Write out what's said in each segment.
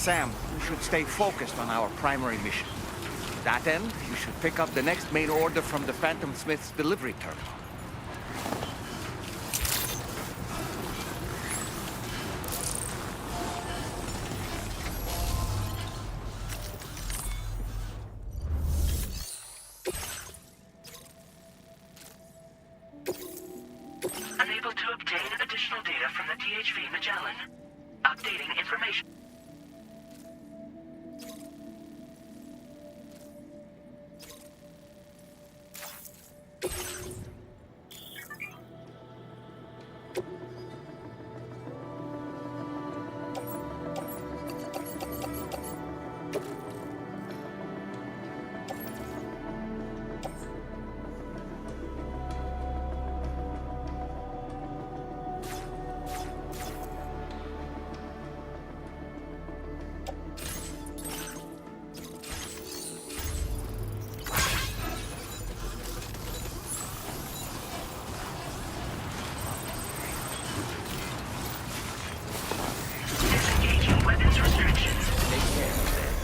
Sam, you should stay focused on our primary mission. To that end, you should pick up the next main order from the Phantom Smith's delivery terminal. Unable to obtain additional data from the THV Magellan. Updating information. Disengaging weapons restrictions. Take care of them.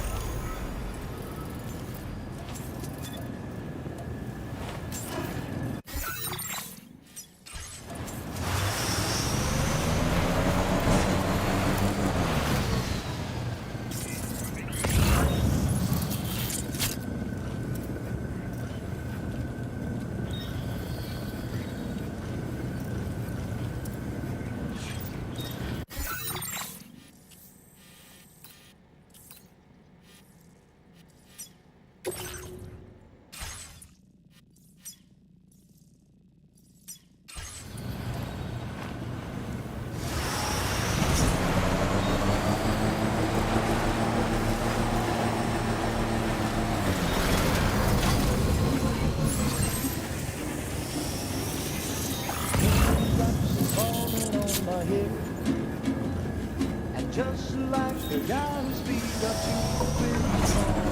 And just like the guy who speaks up to the wind.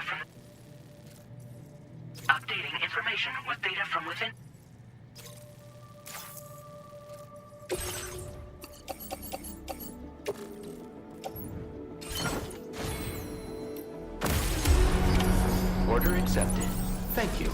data from... Updating information with data from within... Order accepted. Thank you.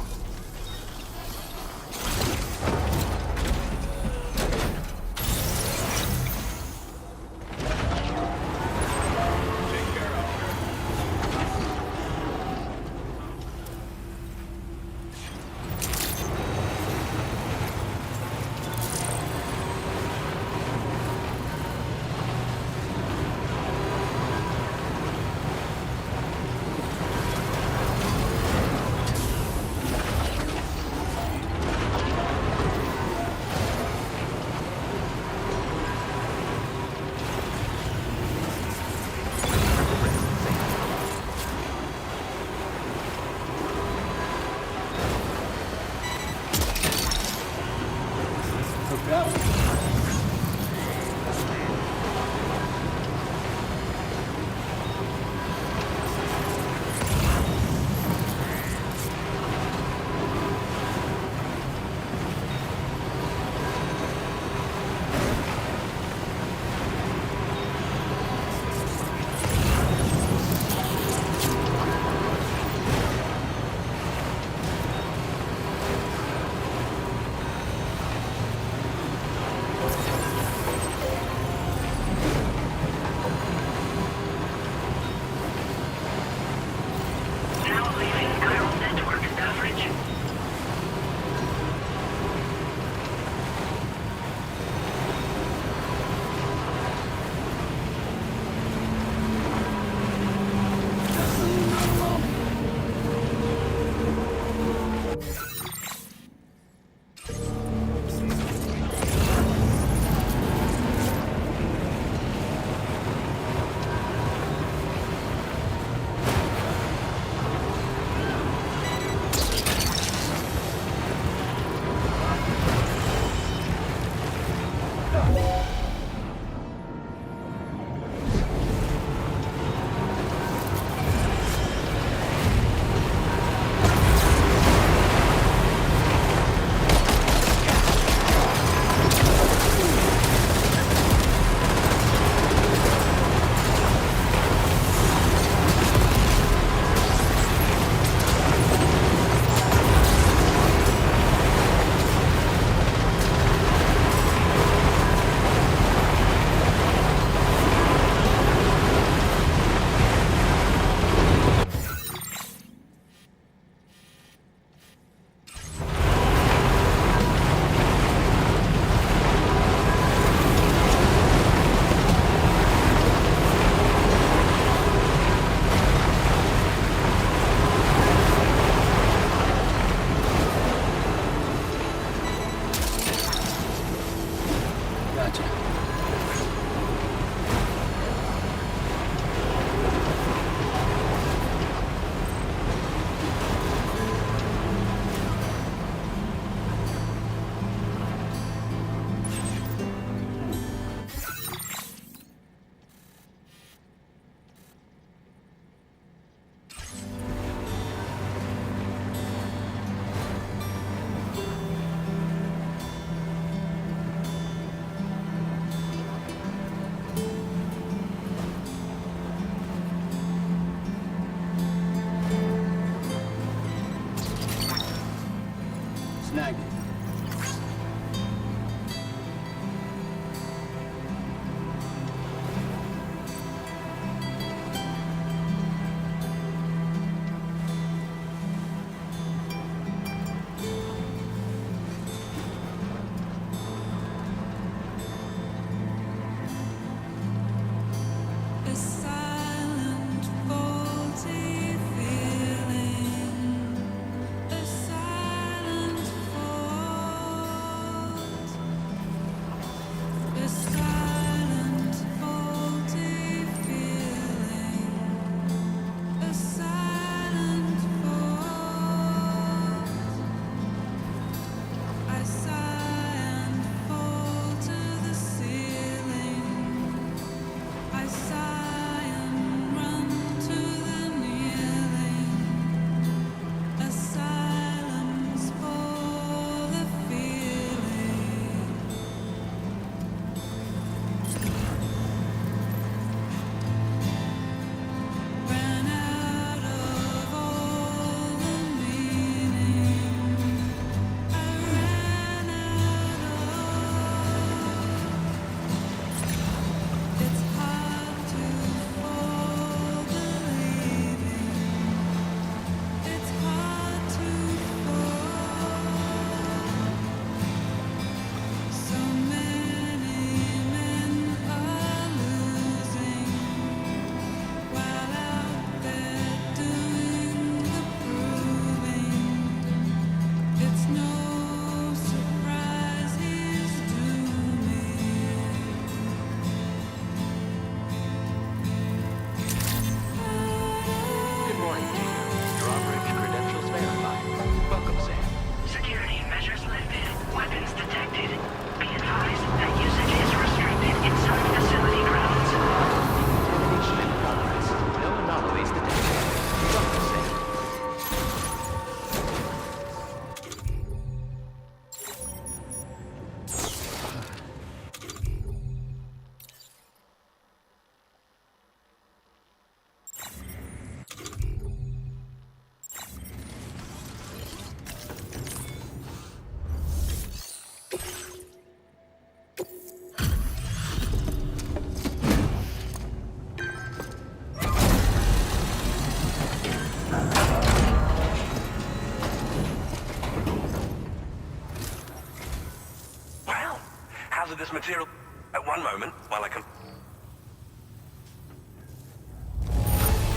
hazardous material. At one moment, while I can...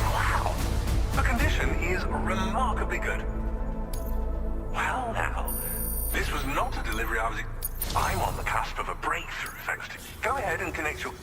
Wow! The condition is remarkably good. Well now, this was not a delivery I was... I'm on the cusp of a breakthrough, thanks to... Go ahead and connect your...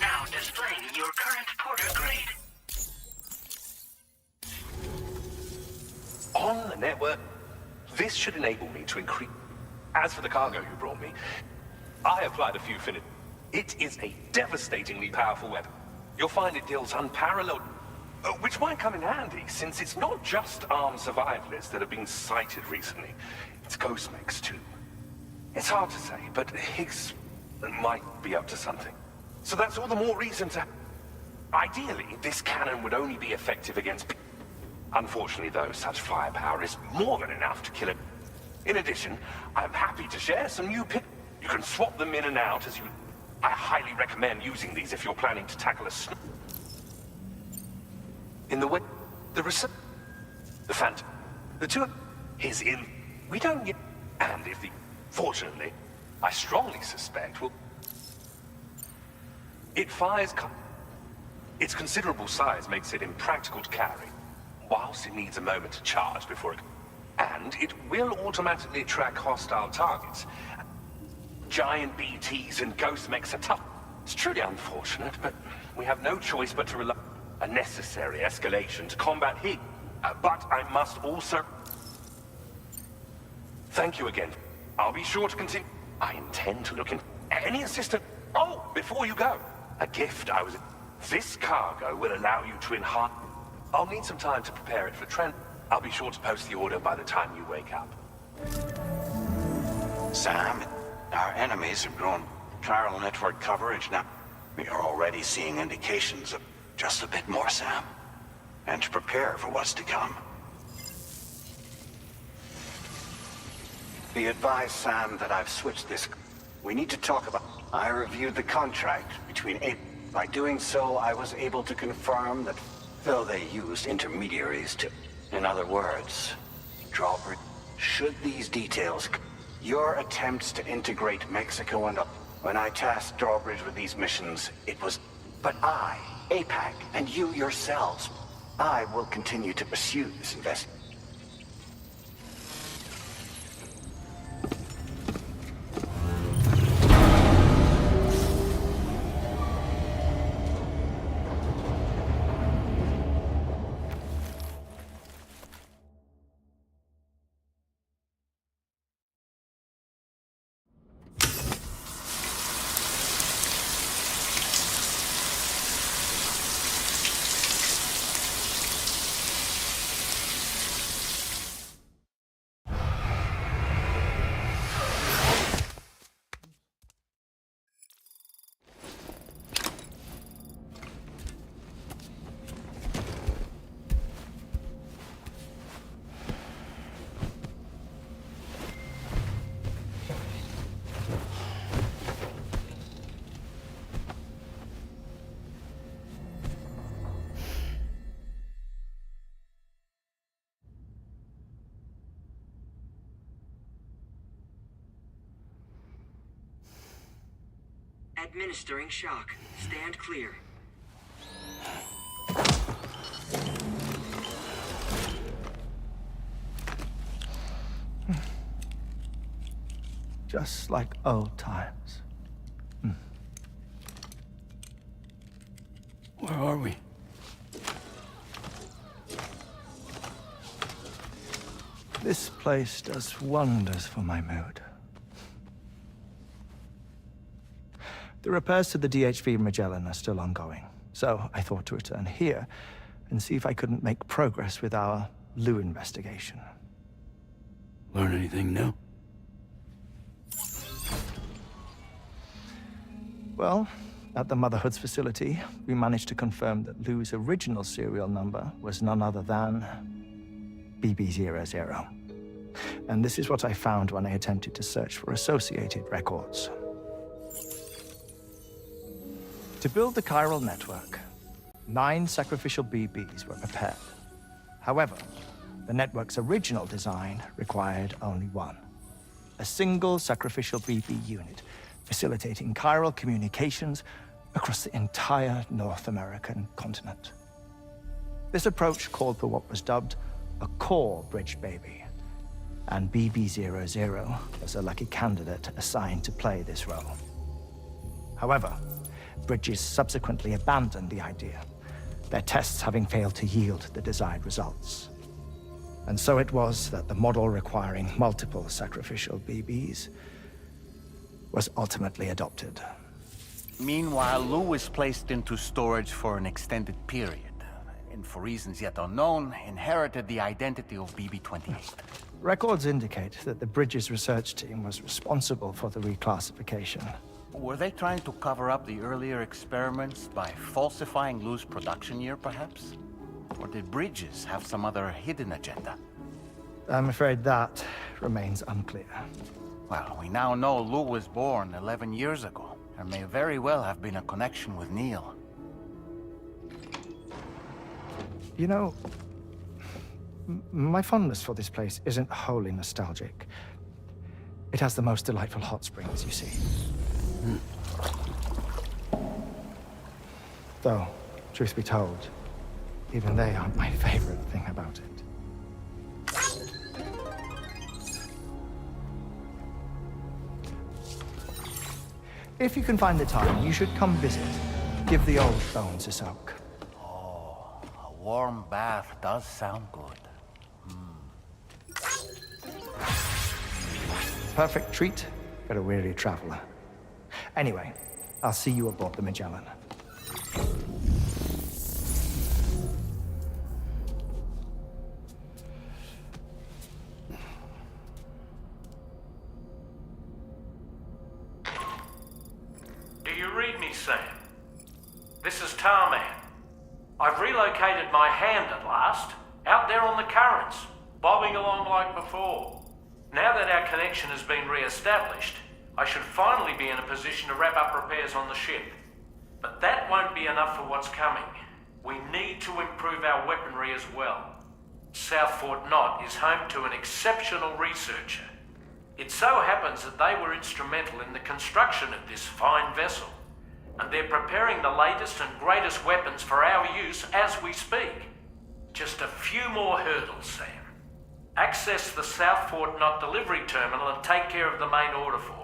Now displaying your current porter grade. On the network, this should enable me to increase... As for the cargo you brought me, I applied a few finite... It is a devastatingly powerful weapon. You'll find it deals unparalleled... which might come in handy, since it's not just armed survivalists that have been sighted recently. It's ghost mechs too. It's hard to say, but Higgs might be up to something. So that's all the more reason to... Ideally, this cannon would only be effective against... Unfortunately, though, such firepower is more than enough to kill it. In addition, I'm happy to share some new pit. You can swap them in and out as you... I highly recommend using these if you're planning to tackle a in the way... The Phantom. The two... His in... We don't get... And if the... Fortunately, I strongly suspect will... It fires... Its considerable size makes it impractical to carry, whilst it needs a moment to charge before it... And it will automatically track hostile targets. Giant BTs and ghost mechs are tough. It's truly unfortunate, but we have no choice but to rely... A necessary escalation to combat heat. But I must also... Thank you again. I'll be sure to continue. I intend to look in... Any assistance... Oh, before you go. A gift I was... This cargo will allow you to enhance... I'll need some time to prepare it for Trent. I'll be sure to post the order by the time you wake up. Sam, our enemies have grown chiral network coverage now. We are already seeing indications of just a bit more, Sam. And to prepare for what's to come. Be advised, Sam, that I've switched this. We need to talk about... I reviewed the contract between A... By doing so, I was able to confirm that though they used intermediaries to... In other words, Drawbridge... Should these details... Your attempts to integrate Mexico and... When I tasked Drawbridge with these missions, it was... But I, APAC, and you yourselves, I will continue to pursue this investment. Administering shock. Stand clear. Just like old times. Where are we? This place does wonders for my mood. The repairs to the DHV Magellan are still ongoing, so I thought to return here and see if I couldn't make progress with our Lou investigation. Learn anything new? Well, at the Motherhood's facility, we managed to confirm that Lou's original serial number was none other than BB00. And this is what I found when I attempted to search for associated records. To build the chiral network, 9 sacrificial BBs were prepared. However, the network's original design required only 1. A single sacrificial BB unit, facilitating chiral communications across the entire North American continent. This approach called for what was dubbed a core bridge baby, and BB00 was a lucky candidate assigned to play this role. However, Bridges subsequently abandoned the idea, their tests having failed to yield the desired results. And so it was that the model requiring multiple sacrificial BBs was ultimately adopted. Meanwhile, Lou was placed into storage for an extended period, and for reasons yet unknown, inherited the identity of BB-28. Records indicate that the Bridges research team was responsible for the reclassification. Were they trying to cover up the earlier experiments by falsifying Lou's production year, perhaps? Or did Bridges have some other hidden agenda? I'm afraid that remains unclear. Well, we now know Lou was born 11 years ago. There may very well have been a connection with Neil. You know, my fondness for this place isn't wholly nostalgic. It has the most delightful hot springs, you see. Though, truth be told, even they aren't my favorite thing about it. If you can find the time, you should come visit. Give the old bones a soak. Oh, a warm bath does sound good. Perfect treat for a weary traveler. Anyway, I'll see you aboard the Magellan. Do you read me, Sam? This is Tarman. I've relocated my hand at last, out there on the currents, bobbing along like before. Now that our connection has been re-established, I should finally be in a position to wrap up repairs on the ship. But that won't be enough for what's coming. We need to improve our weaponry as well. South Fort Knott is home to an exceptional researcher. It so happens that they were instrumental in the construction of this fine vessel, and they're preparing the latest and greatest weapons for our use as we speak. Just a few more hurdles, Sam. Access the South Fort Knott delivery terminal and take care of the main order for me.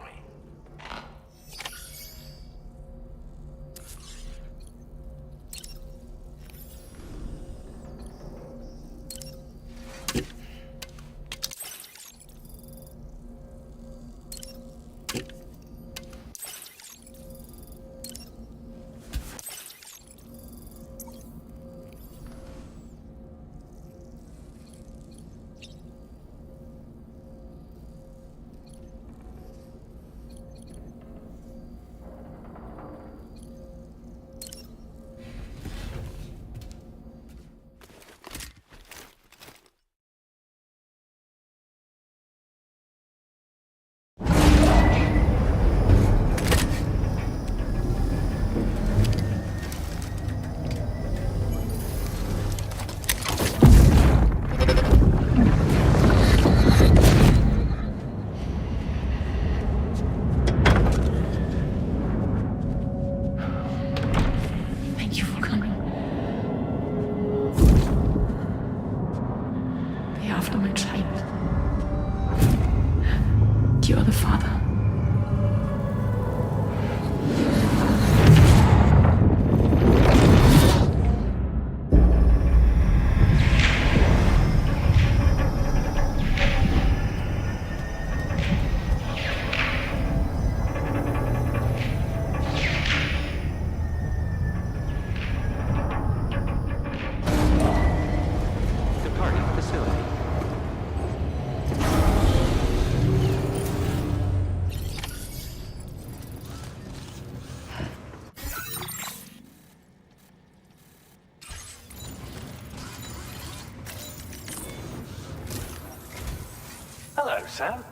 Sam.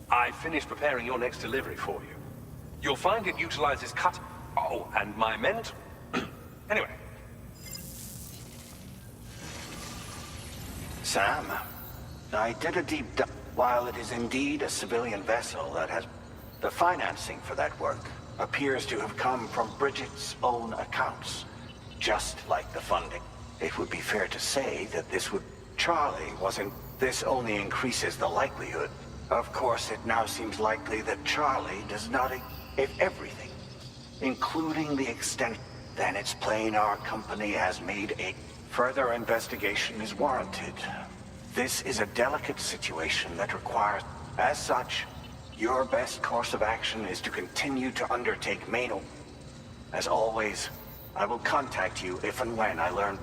I finished preparing your next delivery for you. You'll find it utilizes cut... Oh, and my men... Anyway. Sam, I did a deep dive. While it is indeed a civilian vessel that has... The financing for that work appears to have come from Bridget's own accounts. Just like the funding. It would be fair to say that this would... Charlie wasn't... This only increases the likelihood. Of course, it now seems likely that Charlie does not... If everything, including the extent, then it's plain our company has made a... Further investigation is warranted. This is a delicate situation that requires... As such, your best course of action is to continue to undertake main... As always, I will contact you if and when I learn...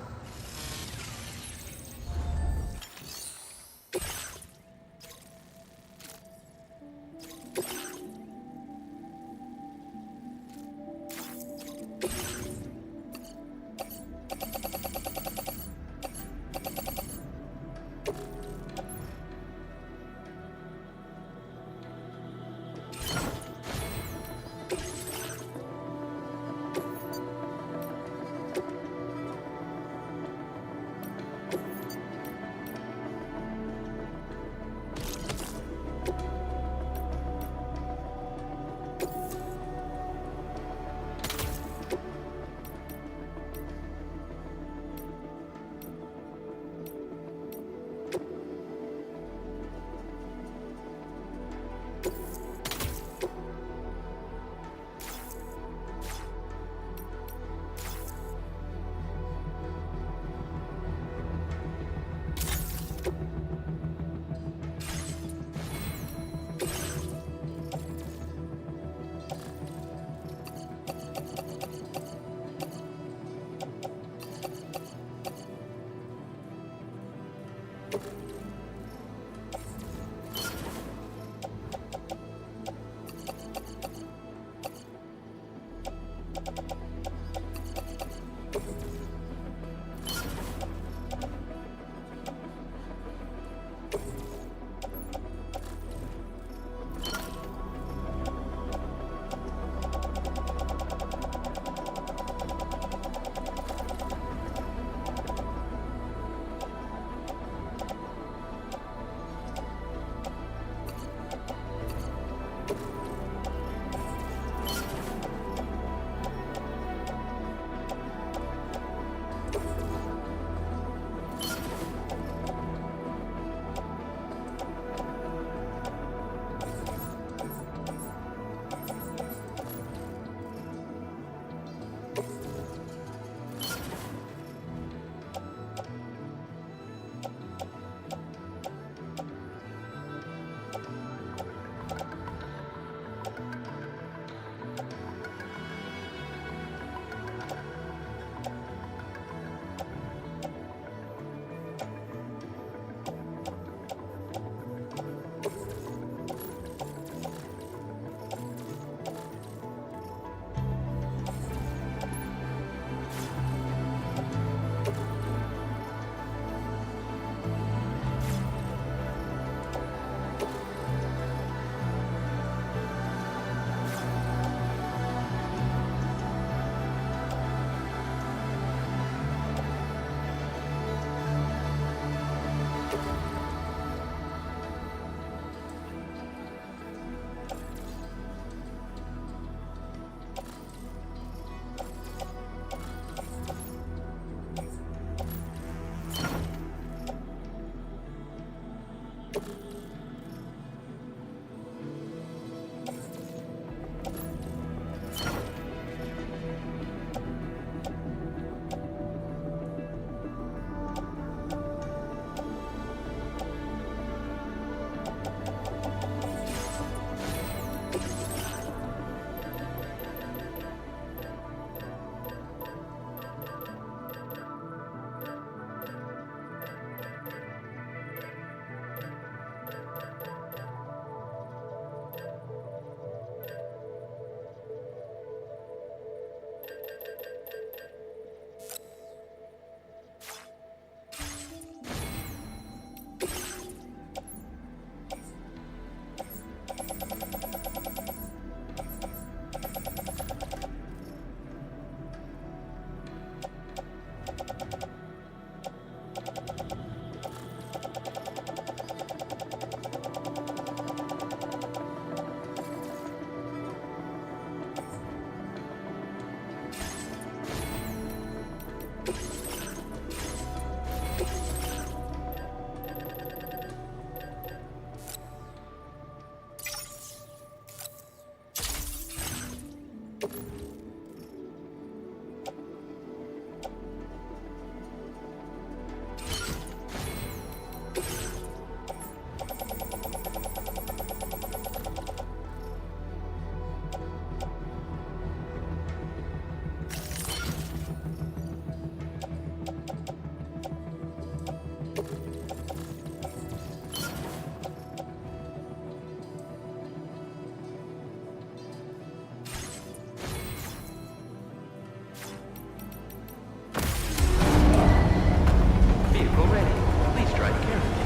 Vehicle ready. Please drive carefully.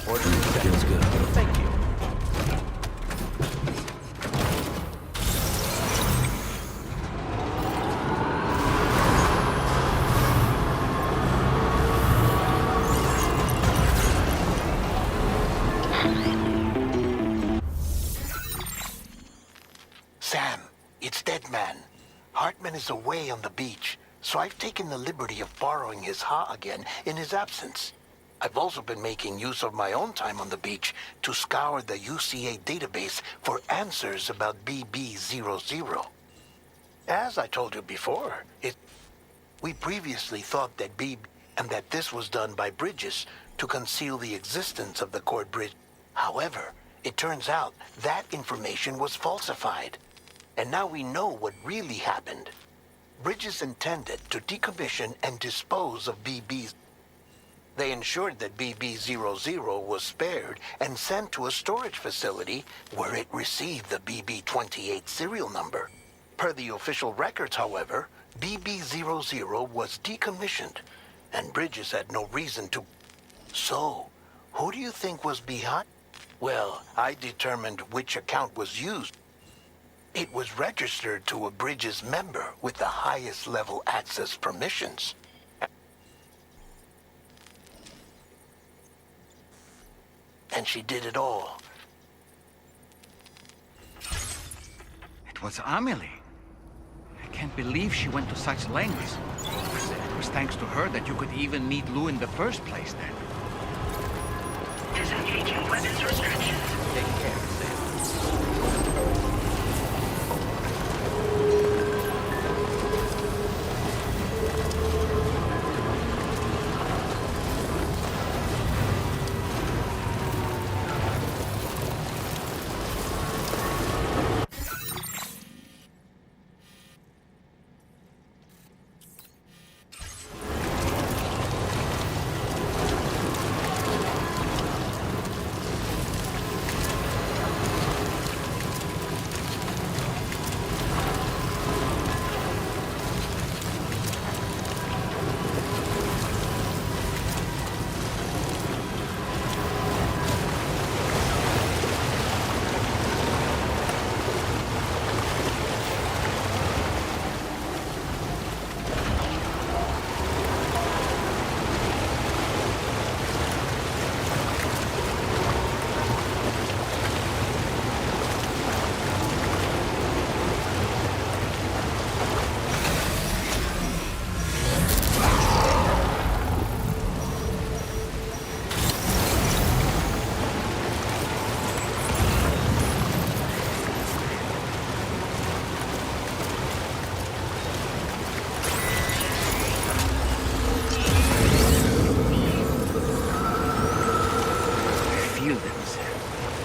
Order accepted. Feels good. Thank you. Sam, it's Deadman. Hartman is away on the beach, so I've taken the liberty of borrowing his Ha again in his absence. I've also been making use of my own time on the beach to scour the UCA database for answers about BB00. As I told you before, we previously thought that that this was done by Bridges to conceal the existence of the cord bridge. However, it turns out that information was falsified. And now we know what really happened. Bridges intended to decommission and dispose of BBs. They ensured that BB00 was spared and sent to a storage facility where it received the BB28 serial number. Per the official records, however, BB00 was decommissioned, and Bridges had no reason to. So, who do you think was behind? Well, I determined which account was used. It was registered to a Bridges member with the highest level access permissions. And she did it all. It was Amelie. I can't believe she went to such lengths. It was thanks to her that you could even meet Lou in the first place then. Disengaging weapons restrictions. Take care, Sam.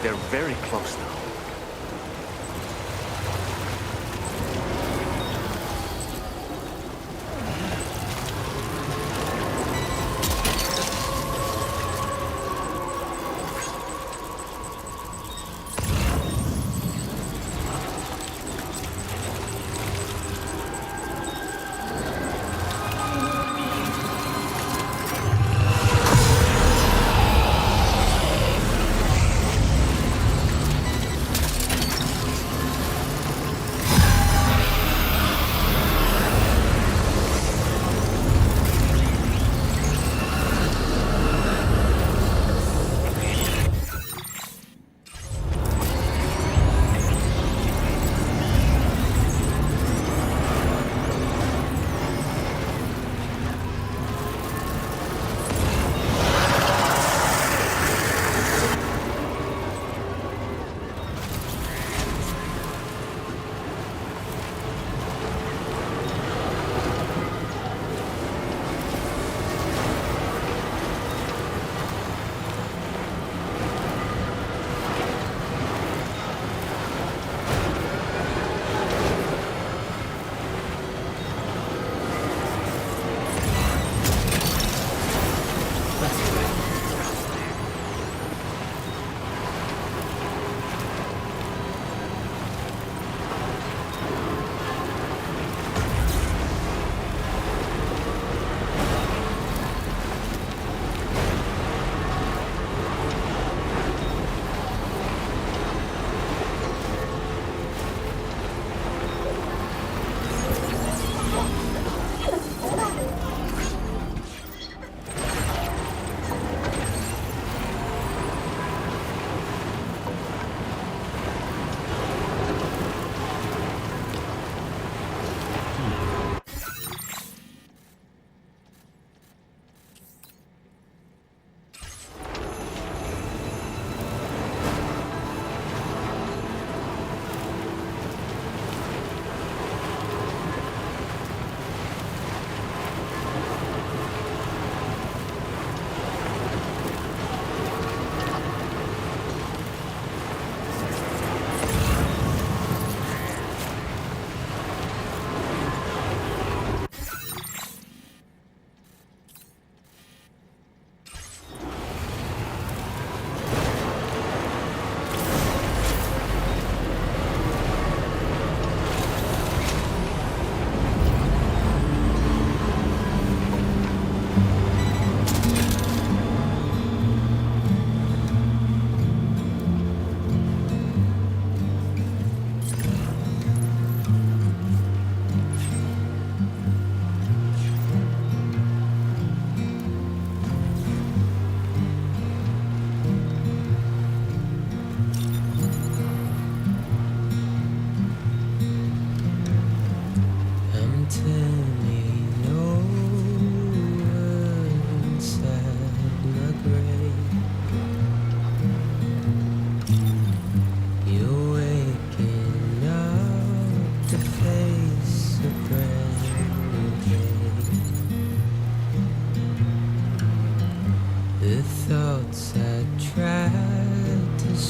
They're very close now.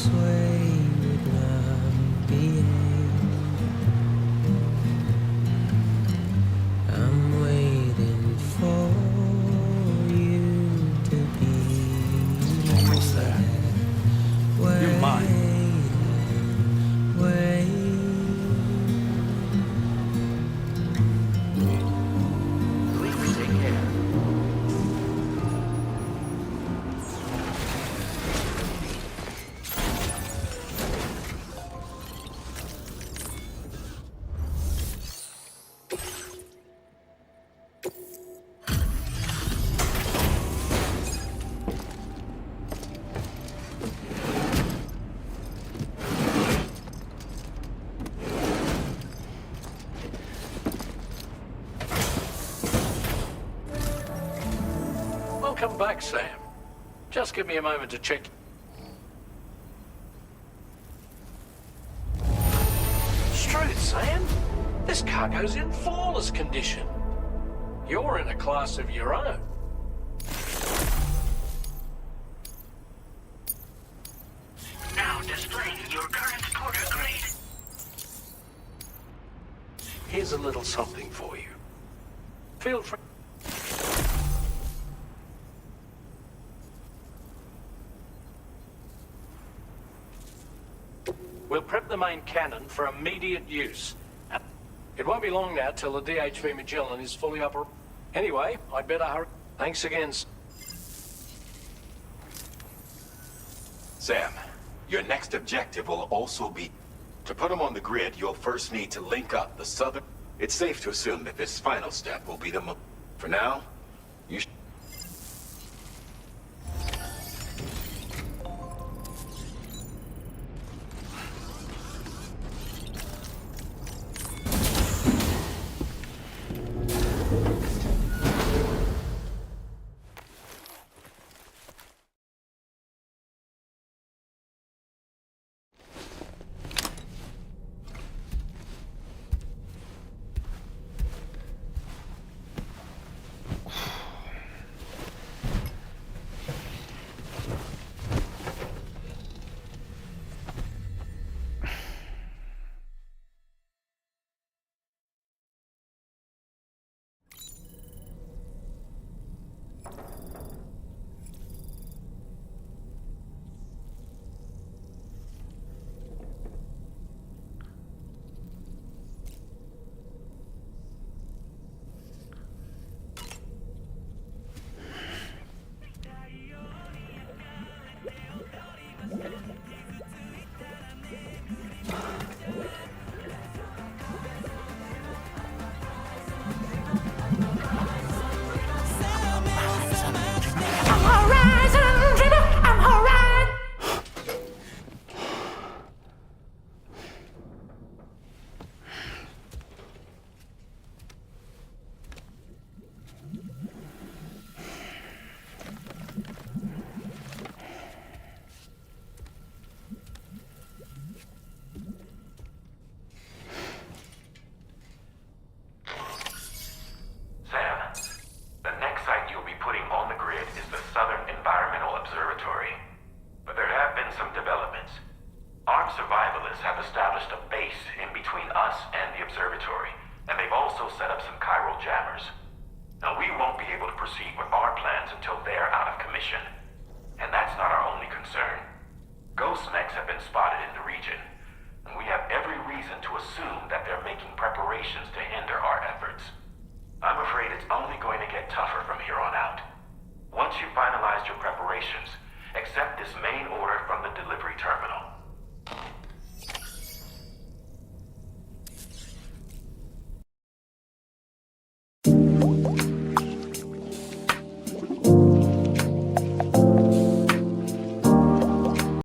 sway would not behave. I'm waiting for you to be Almost there. You're mine. Please take care. Welcome back, Sam. Just give me a moment to check. It's true, Sam. This cargo's in flawless condition. You're in a class of your own. Now displaying your current porter grade. Here's a little something for you. Feel free. We'll prep the main cannon for immediate use. It won't be long now till the DHV Magellan is fully operational. Anyway, I'd better hurry. Thanks again. Sam, your next objective will also be... To put them on the grid, you'll first need to link up the southern... It's safe to assume that this final step will be the... For now, you should... Spotted in the region, and we have every reason to assume that they're making preparations to hinder